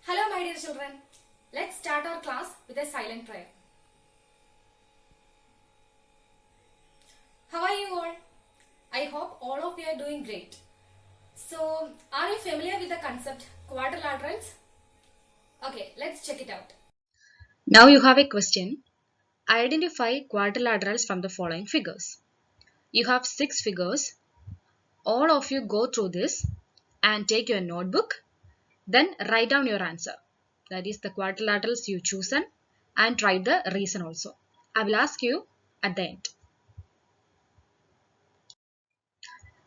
Hello my dear children, let's start our class with a silent prayer. How are you all? I hope all of you are doing great. So, are you familiar with the concept quadrilaterals? Okay, let's check it out. Now you have a question. Identify quadrilaterals from the following figures. You have 6 figures. All of you go through this and take your notebook. Then write down your answer. That is the quadrilaterals you chosen and write the reason also. I will ask you at the end.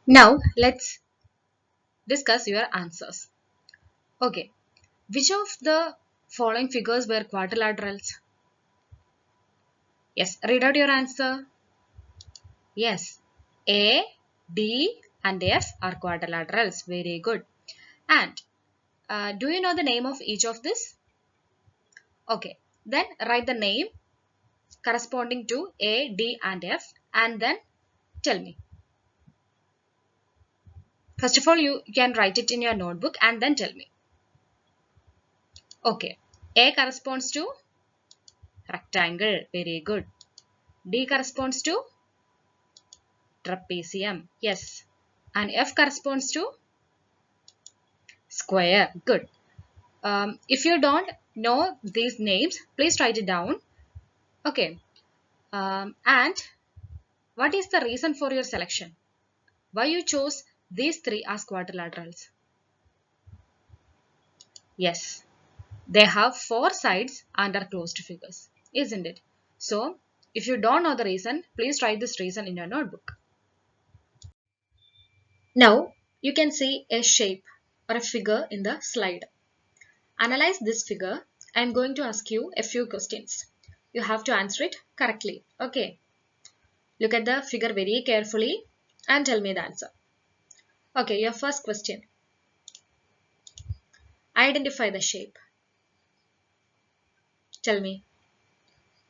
Now let's discuss your answers. Okay. Which of the following figures were quadrilaterals? Yes, read out your answer. Yes, A, D and F are quadrilaterals. Very good. And do you know the name of each of this? Okay, then write the name corresponding to A, D and F and then tell me. First of all, you can write it in your notebook and then tell me. Okay, A corresponds to rectangle. Very good. D corresponds to trapezium. Yes. And F corresponds to square. Good. If you don't know these names, please write it down. Okay. And what is the reason for your selection? Why you chose these 3 as quadrilaterals? Yes, they have 4 sides and are closed figures, isn't it? So, if you don't know the reason, please write this reason in your notebook. Now, you can see a shape or a figure in the slide. Analyze this figure. I am going to ask you a few questions. You have to answer it correctly. Okay. Look at the figure very carefully and tell me the answer. Okay, your first question. Identify the shape. Tell me.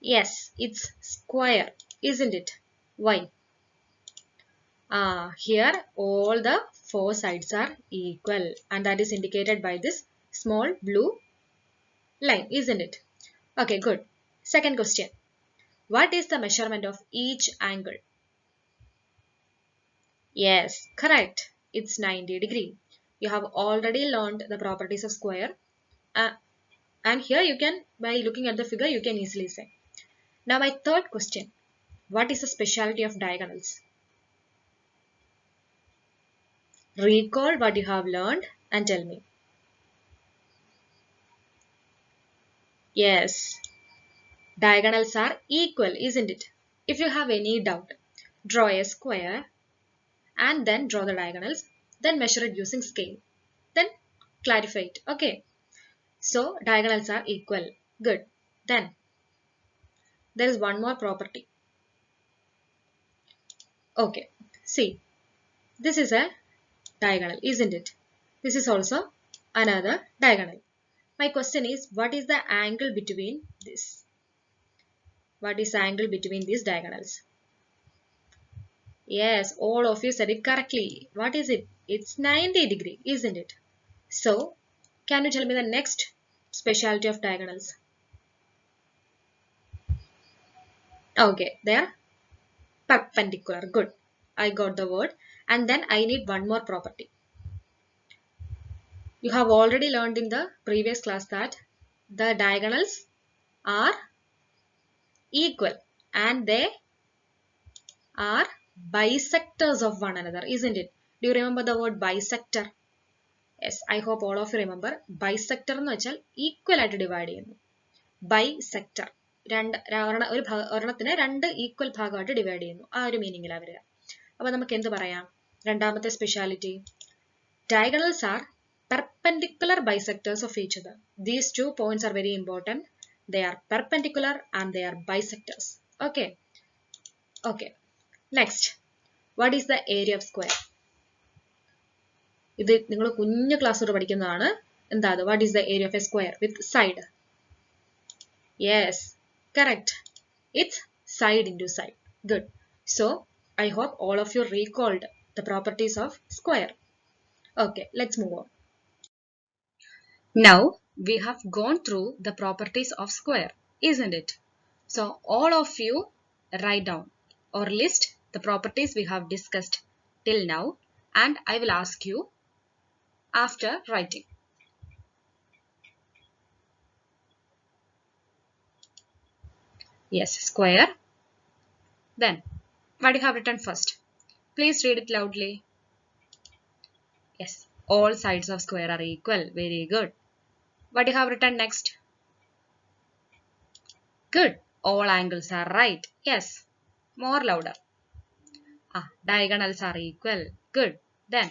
Yes, it's square, isn't it? Why? Here all the 4 sides are equal and that is indicated by this small blue line, isn't it? Okay, good. Second question. What is the measurement of each angle? Yes, correct. It's 90 degree. You have already learned the properties of square. And here you can, by looking at the figure, you can easily say. Now my third question. What is the specialty of diagonals? Recall what you have learned and tell me. Yes, diagonals are equal, isn't it? If you have any doubt, draw a square and then draw the diagonals, then measure it using scale. Then clarify it. Okay. So diagonals are equal. Good. Then there is one more property. Okay. See, this is a diagonal, isn't it? This is also another diagonal. My question is, what is the angle between this? What is the angle between these diagonals? Yes, all of you said it correctly. What is it? It's 90 degree, isn't it? So, can you tell me the next specialty of diagonals? Okay, they are perpendicular. Good. I got the word. And then I need one more property. You have already learned in the previous class that the diagonals are equal and they are bisectors of one another, isn't it? Do you remember the word bisector? Yes, I hope all of you remember. Bisector എന്ന് വെച്ചാൽ equal ആയിട്ട് divide ചെയ്യുന്നു. Bisector ഒരെണ്ണത്തിനെ 2 equal ഭാഗമായിട്ട് divide ചെയ്യുന്നു. ആ ഒരു മീനിങ്ങിലാണ് വരിക. അപ്പോൾ നമുക്ക് എന്ത് പറയാം? രണ്ടാമത്തെ speciality. Diagonals are perpendicular bisectors of each other. These 2 points are very important. They are perpendicular and they are bisectors. Okay. Okay. Next. What is the area of square? ഇത് നിങ്ങൾ കുഞ്ഞു ക്ലാസ്സിലൂടെ പഠിക്കുന്നതാണ്. എന്താ അത്? What is the area of a square with side? Yes, correct. It's side into side. Good. So, I hope all of you recalled the properties of square. Okay, let's move on. Now, we have gone through the properties of square, isn't it? So all of you write down or list the properties we have discussed till now, and I will ask you after writing. Yes, square. Then, what you have written first? Please read it loudly. Yes, all sides of square are equal. Very good. What you have written next? Good. All angles are right. Yes. More louder. Diagonals are equal. Good. Then,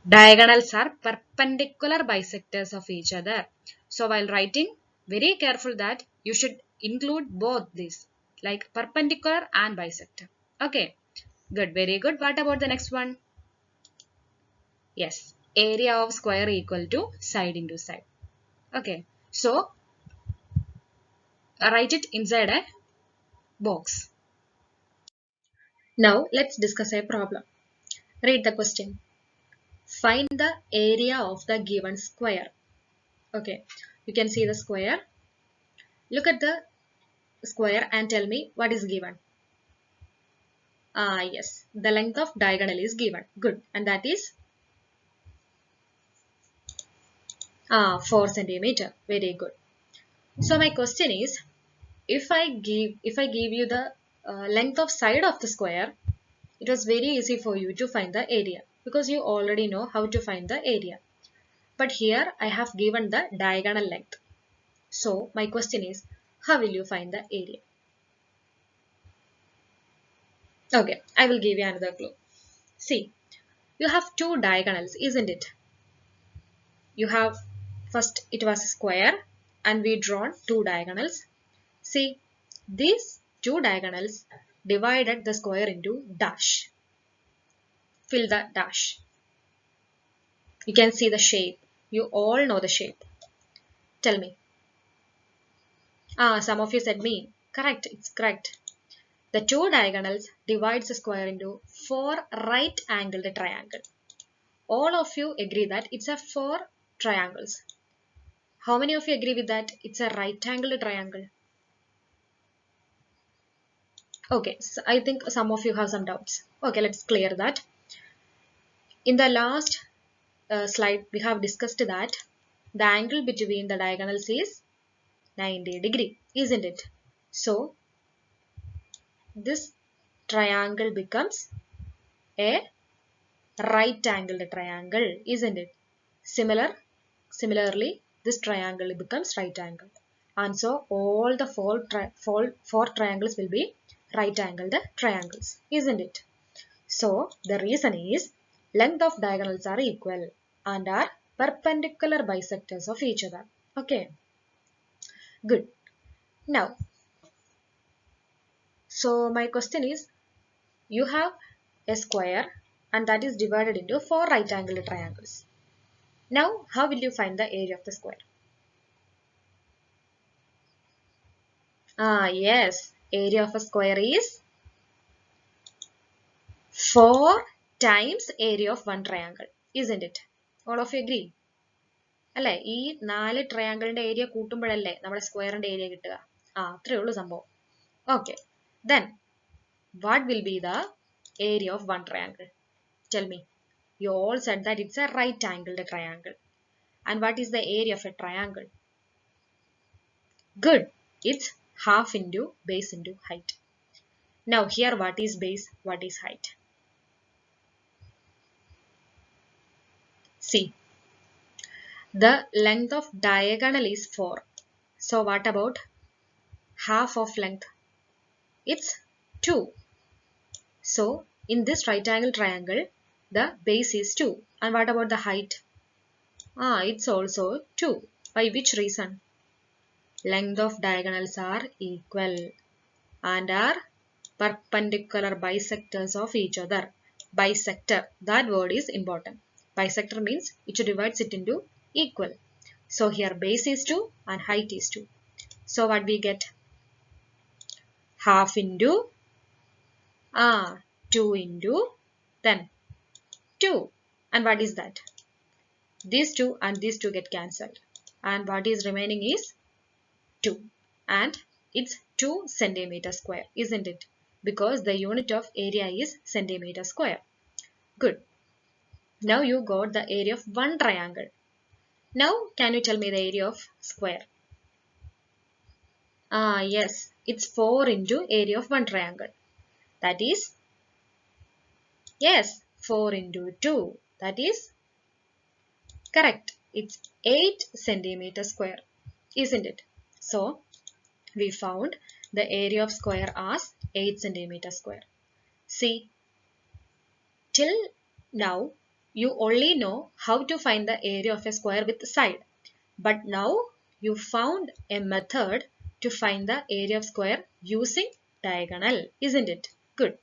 diagonals are perpendicular bisectors of each other. So while writing, very careful that you should include both these, like perpendicular and bisector. Okay. Good. Very good. What about the next one? Yes. Area of square equal to side into side. Okay. So write it inside a box. Now let's discuss a problem. Read the question. Find the area of the given square. Okay, you can see the square. Look at the square and tell me what is given. Yes, the length of diagonal is given. Good, and that is 4 centimeter. Very good. So my question is, if I give you the length of side of the square, it was very easy for you to find the area because you already know how to find the area. But here I have given the diagonal length. So my question is, how will you find the area? Okay, I will give you another clue. See, you have two diagonals, isn't it? You have, first it was a square and we drawn two diagonals. See, these two diagonals divided the square into dash. Fill the dash. You can see the shape. You all know the shape. Tell me. Some of you said me. Correct, it's correct. The two diagonals divides the square into four right angled triangle. All of you agree that it's a four triangles. How many of you agree with that? It's a right angled triangle. Okay, so I think some of you have some doubts. Okay, let's clear that. In the last slide, we have discussed that the angle between the diagonals is 90 degree, isn't it? So this triangle becomes a right angled triangle, isn't it? Similarly, this triangle becomes right angle. And so all the four triangles will be right angled triangles, isn't it? So the reason is length of diagonals are equal and are perpendicular bisectors of each other. Okay, good. Now, so my question is, you have a square and that is divided into four right angled triangles. Now, how will you find the area of the square? Yes, area of a square is 4 times area of one triangle, isn't it? All of you agree? അല്ലേ ഈ 4 ട്രയാങ്കിളിന്റെ area കൂട്ടുമ്പോഴല്ലേ നമ്മുടെ സ്ക്വയറിന്റെ area കിട്ടുക അത്രേ ഉള്ളൂ സംഭവം okay then what will be the area of one triangle? Tell me. You all said that it's a right angled triangle. And what is the area of a triangle? Good. It's half into base into height. Now here what is base, what is height? See, the length of diagonal is 4. So what about half of length? It's 2. So in this right angle triangle, the base is 2. And what about the height? It's also 2. By which reason? Length of diagonals are equal and are perpendicular bisectors of each other. Bisector, that word is important. Bisector means it divides it into equal. So here base is 2 and height is 2. So what we get? Half into 2 into then 2. And what is that? These 2 and these 2 get cancelled. And what is remaining is 2. And it's 2 centimeter square, isn't it? Because the unit of area is centimeter square. Good. Now you got the area of one triangle. Now can you tell me the area of square? Yes, it's 4 into area of one triangle. That is, yes, 4 into 2. That is correct. It's 8 centimeter square, isn't it? So we found the area of square as 8 centimeter square. See, till now you only know how to find the area of a square with side. But now you found a method to find the area of square using diagonal, isn't it? Good.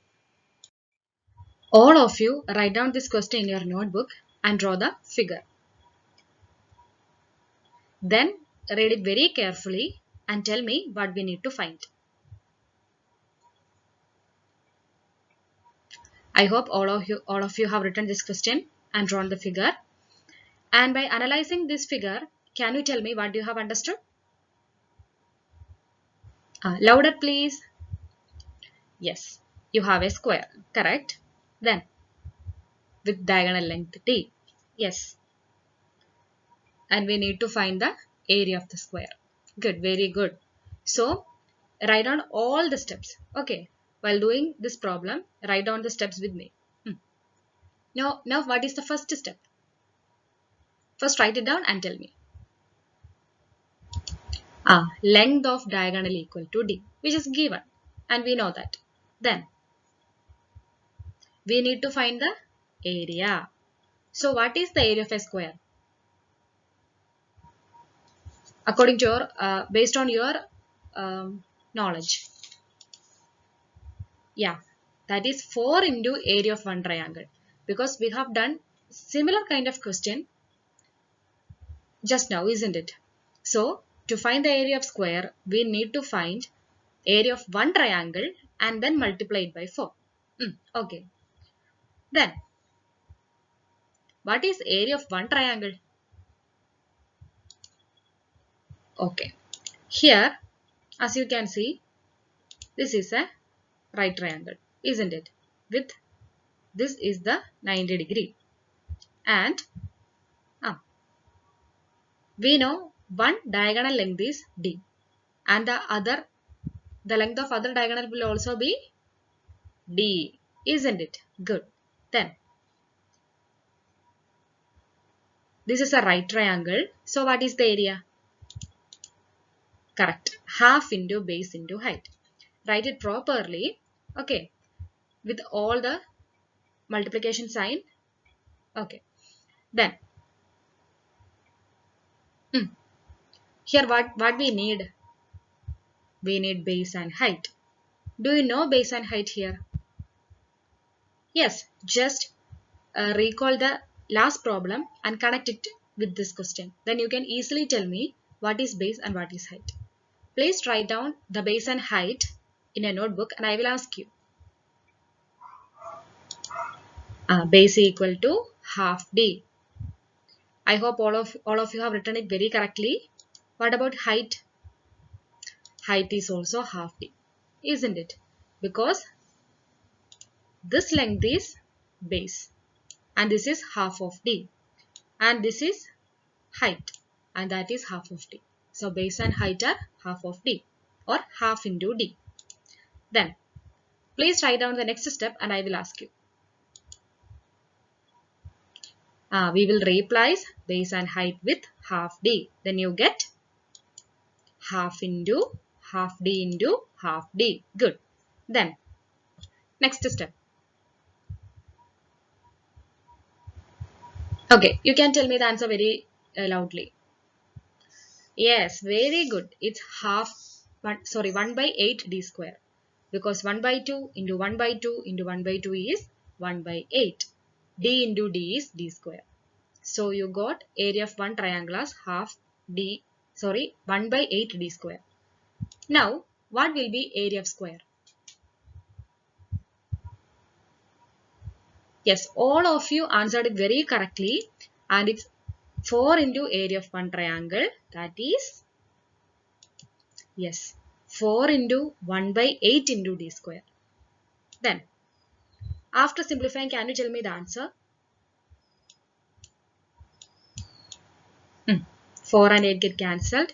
All of you write down this question in your notebook and draw the figure. Then read it very carefully and tell me what we need to find. I hope all of you have written this question and drawn the figure. And by analyzing this figure, can you tell me what you have understood? Louder please. Yes, you have a square, correct? Then with diagonal length d. Yes. And we need to find the area of the square. Good, very good. So write down all the steps. Okay. While doing this problem, write down the steps with me. Now what is the first step? First write it down and tell me. Length of diagonal equal to d, which is given. And we know that. Then we need to find the area. So what is the area of a square? According to your, based on your knowledge. Yeah, that is 4 into area of one triangle. Because we have done similar kind of question just now, isn't it? So to find the area of square, we need to find area of one triangle and then multiply it by 4. Okay. Then what is area of one triangle? Okay. Here, as you can see, this is a right triangle, isn't it? With this is the 90 degree. And we know one diagonal length is d. And the length of other diagonal will also be d, isn't it? Good. Then this is a right triangle. So what is the area? Correct. Half into base into height. Write it properly. Okay. With all the multiplication sign. Okay. Then here what we need? We need base and height. Do you know base and height here? Yes. Just recall the last problem and connect it with this question. Then you can easily tell me what is base and what is height. Please write down the base and height in a notebook and I will ask you. Base equal to half d. I hope all of you have written it very correctly. What about height? Height is also half d, isn't it? Because this length is base and this is half of d and this is height and that is half of d. So base and height are half of d or half into d. Then please write down the next step and I will ask you. We will replace base and height with half d. Then you get half into half d into half d. Good. Then next step. Okay, you can tell me the answer very loudly. Yes, very good. It's 1 by 8 d square. Because 1 by 2 into 1 by 2 into 1 by 2 is 1 by 8. D into d is d square. So you got area of one triangle as 1 by 8 d square. Now, what will be area of square? Yes, all of you answered it very correctly and it's 4 into area of one triangle, that is, yes, 4 into 1 by 8 into d square. Then, after simplifying, can you tell me the answer? 4 and 8 get cancelled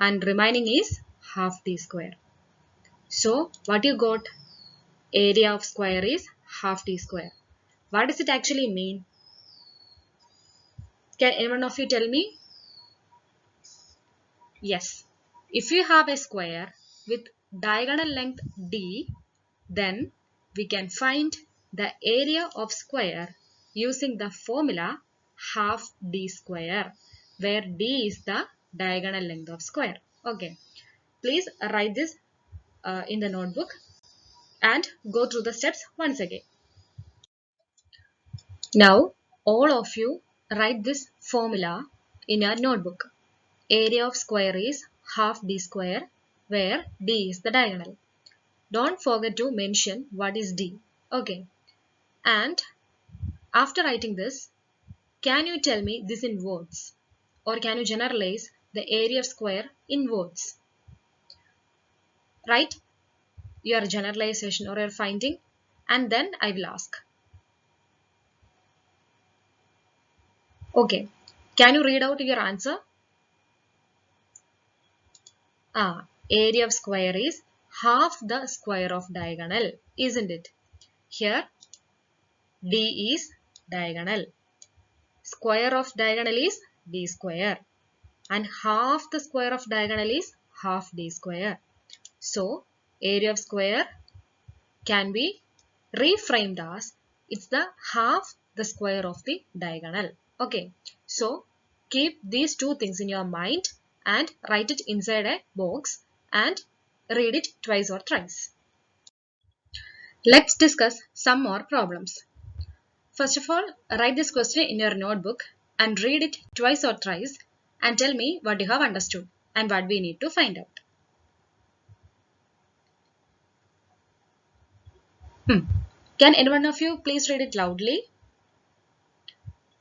and remaining is half d square. So, what you got? Area of square is half d square. What does it actually mean? Can anyone of you tell me? Yes. If you have a square with diagonal length d, then we can find the area of square using the formula half d square, where d is the diagonal length of square. Okay. Please write this in the notebook and go through the steps once again. Now, all of you write this formula in your notebook. Area of square is half d square, where d is the diagonal. Don't forget to mention what is d. Okay. And after writing this, can you tell me this in words? Or can you generalize the area of square in words? Write your generalization or your finding, and then I will ask. Okay. Can you read out your answer? Area of square is half the square of diagonal, isn't it? Here, d is diagonal. Square of diagonal is d square. And half the square of diagonal is half d square. So, area of square can be reframed as it's the half the square of the diagonal. Okay. So, keep these two things in your mind and write it inside a box and read it twice or thrice. Let's discuss some more problems. First of all, write this question in your notebook and read it twice or thrice and tell me what you have understood and what we need to find out. Can anyone of you please read it loudly?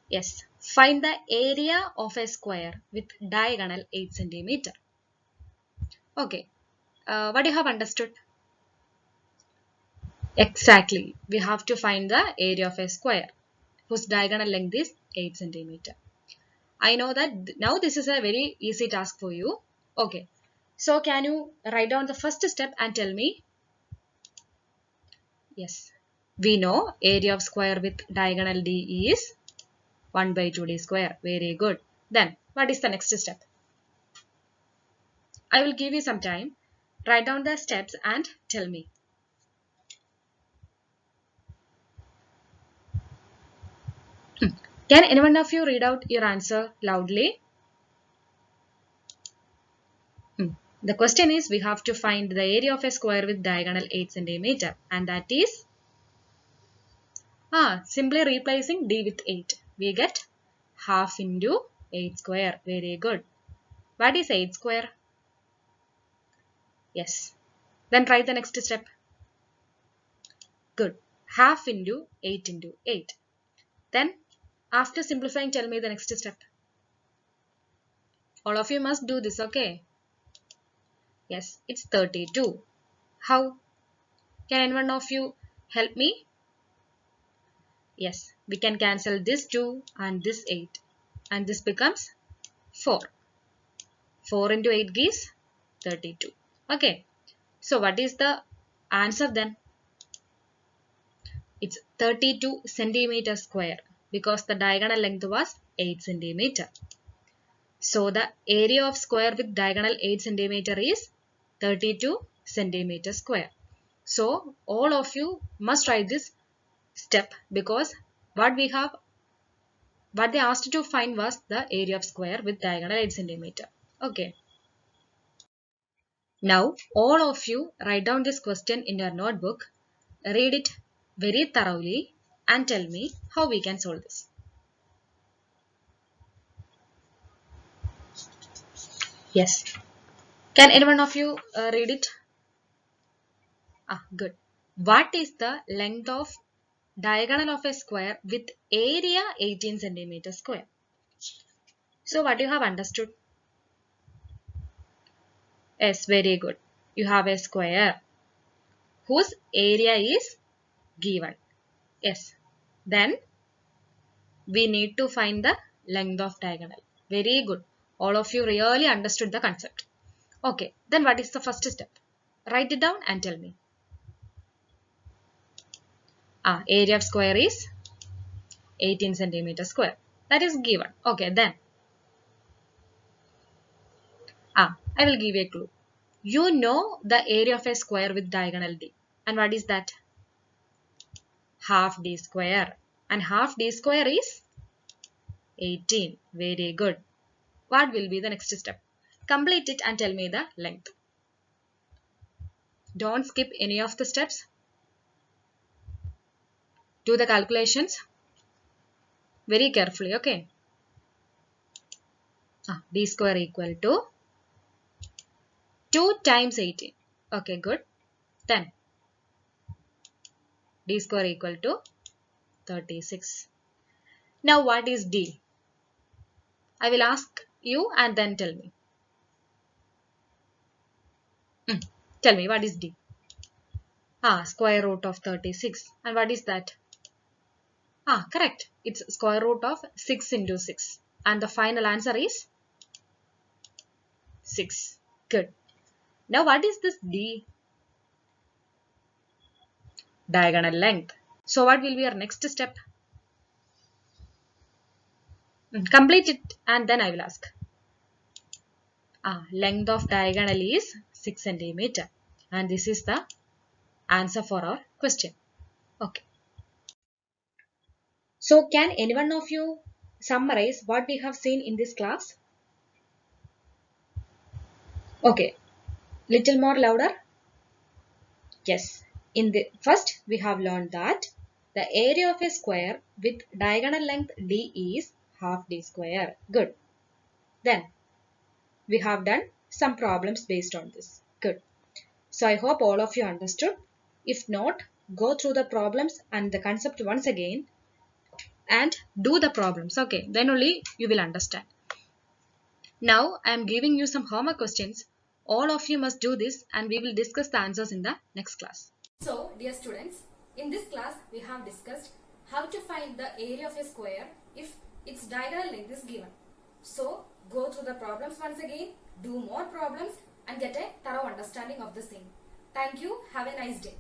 Yes. Find the area of a square with diagonal 8 cm. Okay. What do you have understood? Exactly. We have to find the area of a square whose diagonal length is 8 cm. I know that now this is a very easy task for you. Okay. So can you write down the first step and tell me? Yes. We know area of square with diagonal d is 1 by 2d square. Very good. Then what is the next step? I will give you some time. Write down the steps and tell me. Can anyone of you read out your answer loudly? The question is, we have to find the area of a square with diagonal 8 cm, and that is simply replacing d with 8. We get half into 8 square. Very good. What is 8 square? Yes. Then try the next step. Good. Half into 8 into 8. Then after simplifying, tell me the next step. All of you must do this, okay? Yes, it's 32. How? Can anyone of you help me? Yes, we can cancel this 2 and this 8. And this becomes 4. 4 into 8 gives 32. Okay. So what is the answer then? It's 32 centimeter square because the diagonal length was 8 centimeter. So the area of square with diagonal 8 centimeter is 32 centimeter square. So all of you must write this step because what they asked to find was the area of square with diagonal 8 centimeter. Okay. Now all of you write down this question in your notebook, read it very thoroughly and tell me how we can solve this. Yes. Can anyone of you read it? Good. What is the length of diagonal of a square with area 18 centimeter square? So what you have understood? Yes, very good. You have a square whose area is given. Yes. Then we need to find the length of diagonal. Very good. All of you really understood the concept. Okay. Then what is the first step? Write it down and tell me. Area of square is 18 centimeter square. That is given. Okay. Then I will give you a clue. You know the area of a square with diagonal d. And what is that? Half d square. And half d square is 18. Very good. What will be the next step? Complete it and tell me the length. Don't skip any of the steps. Do the calculations very carefully, okay? D square equal to 2 times 18. Okay, good. Then d square equal to 36. Now what is d? I will ask you and then tell me. Tell me what is d? Square root of 36. And what is that? Correct. It's square root of 6 into 6. And the final answer is 6. Good. Now what is this d? Diagonal length. So what will be our next step? Complete it and then I will ask. Length of diagonal is 6 centimeter. And this is the answer for our question. Okay. So can anyone of you summarize what we have seen in this class? Okay. Little more louder. Yes. In the first we have learned that the area of a square with diagonal length d is half d square. Good. Then we have done some problems based on this. Good. So I hope all of you understood. If not, go through the problems and the concept once again and do the problems. Okay, then only you will understand. Now I am giving you some homework questions. All of you must do this and we will discuss the answers in the next class. So, dear students, in this class we have discussed how to find the area of a square if its diagonal length is given. So, go through the problems once again, do more problems and get a thorough understanding of the same. Thank you. Have a nice day.